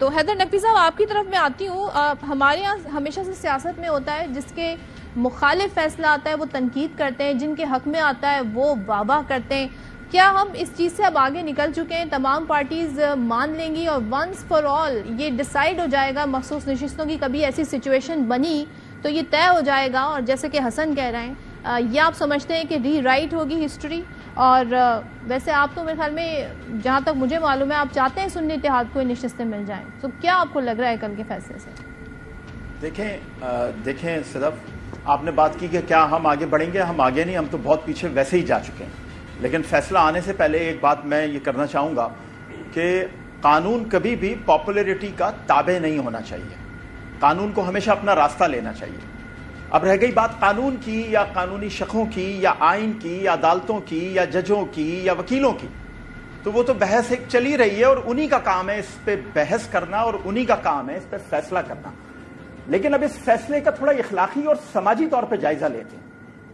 تو حیدر نقوی صاحب آپ کی طرف میں آتی ہوں. ہمارے یہاں ہمیشہ سے سیاست میں ہوتا ہے جس کے مخالف فیصلہ آتا ہے وہ تنقید کرتے ہیں, جن کے حق میں آتا ہے وہ واہ واہ کرتے ہیں. کیا ہم اس چیز سے اب آگے نکل چکے ہیں؟ تمام پارٹیز مان لیں گی اور ونس فار آل یہ ڈیسائیڈ ہو جائے گا, مخصوص نشستوں کی کبھی ایسی سچویشن بنی تو یہ طے ہو جائے گا, اور جیسے کہ حسن کہہ رہے ہیں یہ آپ سمجھتے ہیں کہ ری رائٹ ہوگی ہسٹری؟ اور ویسے آپ تو میرے خیال میں جہاں تک مجھے معلوم ہے آپ چاہتے ہیں سنی اتحاد کو نشستیں مل جائیں, تو کیا آپ کو لگ رہا ہے کل کے فیصلے سے؟ دیکھیں صدف, آپ نے بات کی کہ کیا ہم آگے بڑھیں گے. ہم آگے نہیں, ہم تو بہت پیچھے ویسے ہی جا چکے ہیں. لیکن فیصلہ آنے سے پہلے ایک بات میں یہ کرنا چاہوں گا کہ قانون کبھی بھی پاپولیرٹی کا تابع نہیں ہونا چاہیے. قانون کو ہمیشہ اپنا راستہ لینا چاہیے. اب رہ گئی بات قانون کی یا قانونی شقوں کی یا آئین کی یا عدالتوں کی یا ججوں کی یا وکیلوں کی, تو وہ تو بحث ایک چلی رہی ہے اور انہی کا کام ہے اس پہ بحث کرنا اور انہی کا کام ہے اس پہ فیصلہ کرنا. لیکن اب اس فیصلے کا تھوڑا اخلاقی اور سماجی طور پہ جائزہ لیتے ہیں,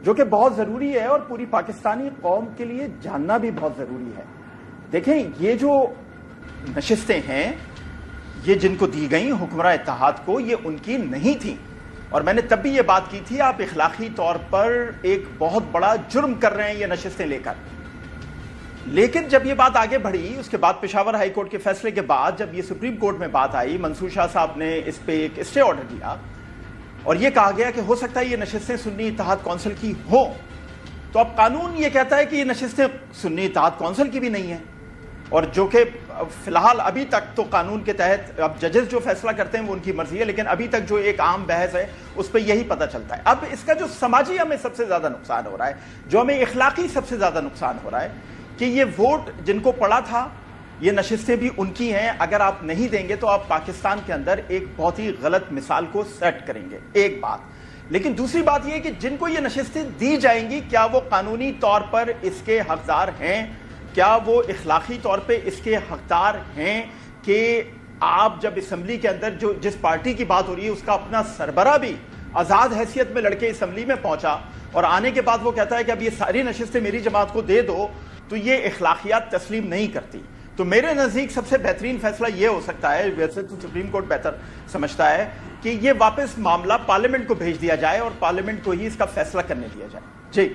جو کہ بہت ضروری ہے اور پوری پاکستانی قوم کے لیے جاننا بھی بہت ضروری ہے. دیکھیں, یہ جو نشستیں ہیں یہ جن کو دی گئیں حکمراں اتحاد کو, یہ ان کی نہیں تھیں. اور میں نے تب بھی یہ بات کی تھی, آپ اخلاقی طور پر ایک بہت بڑا جرم کر رہے ہیں یہ نشستیں لے کر. لیکن جب یہ بات آگے بڑھی, اس کے بعد پشاور ہائی کورٹ کے فیصلے کے بعد جب یہ سپریم کورٹ میں بات آئی, منصور شاہ صاحب نے اس پہ ایک اسٹے آرڈر دیا اور یہ کہا گیا کہ ہو سکتا ہے یہ نشستیں سنی اتحاد کونسل کی ہوں. تو اب قانون یہ کہتا ہے کہ یہ نشستیں سنی اتحاد کونسل کی بھی نہیں ہیں, اور جو کہ فی الحال ابھی تک تو قانون کے تحت اب ججز جو فیصلہ کرتے ہیں وہ ان کی مرضی ہے, لیکن ابھی تک جو ایک عام بحث ہے اس پہ یہی پتہ چلتا ہے. اب اس کا جو سماجی ہمیں سب سے زیادہ نقصان ہو رہا ہے, جو ہمیں اخلاقی سب سے زیادہ نقصان ہو رہا ہے, کہ یہ ووٹ جن کو پڑا تھا یہ نشستیں بھی ان کی ہیں. اگر آپ نہیں دیں گے تو آپ پاکستان کے اندر ایک بہت ہی غلط مثال کو سیٹ کریں گے, ایک بات. لیکن دوسری بات یہ کہ جن کو یہ نشستیں دی جائیں گی کیا وہ قانونی طور پر اس کے حقدار ہیں؟ کیا وہ اخلاقی طور پہ اس کے حقدار ہیں کہ آپ جب اسمبلی کے اندر جو جس پارٹی کی بات ہو رہی ہے اس کا اپنا سربراہ بھی آزاد حیثیت میں لڑکے اسمبلی میں پہنچا اور آنے کے بعد وہ کہتا ہے کہ اب یہ ساری نشستیں میری جماعت کو دے دو, تو یہ اخلاقیات تسلیم نہیں کرتی. تو میرے نزدیک سب سے بہترین فیصلہ یہ ہو سکتا ہے, ویسے تو سپریم کورٹ بہتر سمجھتا ہے, کہ یہ واپس معاملہ پارلیمنٹ کو بھیج دیا جائے اور پارلیمنٹ کو ہی اس کا فیصلہ کرنے دیا جائے. جی,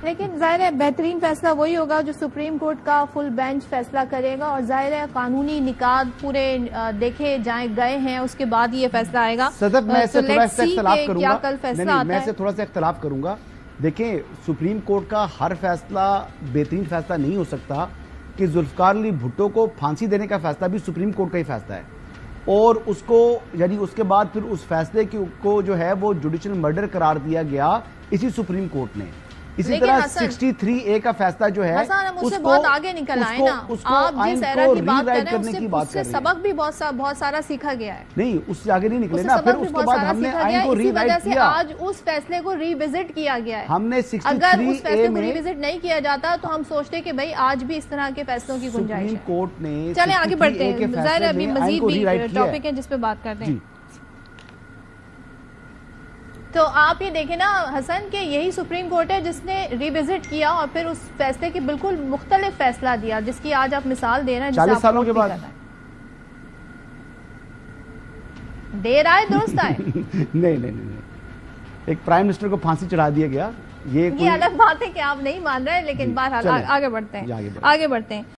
لیکن ظاہر ہے بہترین فیصلہ وہی ہوگا جو سپریم کورٹ کا فل بینچ فیصلہ کرے گا, اور ظاہر ہے قانونی نکات پورے دیکھے جائیں گئے ہیں اس کے بعد یہ فیصلہ آئے گا. صدف, میں اس سے تھوڑا سا اختلاف کروں کیا گا. کل فیصلہ آتا ہے؟ میں اس سے تھوڑا سا اختلاف کروں گا. دیکھیں, سپریم کورٹ کا ہر فیصلہ بہترین فیصلہ نہیں ہو سکتا. کہ ذوالفقار علی بھٹو کو پھانسی دینے کا فیصلہ بھی سپریم کورٹ کا ہی فیصلہ ہے, اور اس کو یعنی اس کے بعد پھر اس فیصلے کو جو ہے وہ جوڈیشل مرڈر قرار دیا گیا اسی سپریم کورٹ نے. اسی طرح 63A کا فیصلہ جو ہے ہم اس سے بہت آگے نکل آئے نا. آپ جس ایرا کی بات کر رہے ہیں اس سے سبق بھی بہت سارا سیکھا گیا ہے. نہیں, اس سے آگے نہیں نکلے نا. پھر اس کے بعد ہم نے آئین کو ری رائٹ کیا. آج اس فیصلے کو ری وزٹ کیا گیا ہے. ہم نے 63A میں اگر اس فیصلے کو ری وزٹ نہیں کیا جاتا تو ہم سوچتے کہ بھائی آج بھی اس طرح کے فیصلوں کی گنجائش ہے. سپریم کورٹ نے چلیں آگے بڑھتے ہیں, ظاہر ہے ابھی مزید بھی ٹاپک ہے جس پہ بات کرتے ہیں. تو آپ یہ دیکھیں نا حسن کہ یہی سپریم کورٹ ہے جس نے ری وزٹ کیا اور پھر اس فیصلے کی بالکل مختلف فیصلہ دیا, جس کی آج آپ مثال دے رہے ہیں. 40 سالوں کے بعد دیر آئے درست آئے. نہیں, ایک پرائم منسٹر کو پھانسی چڑھا دیا گیا, یہ الگ بات ہے کہ آپ نہیں مان رہے, لیکن بہرحال آگے بڑھتے ہیں.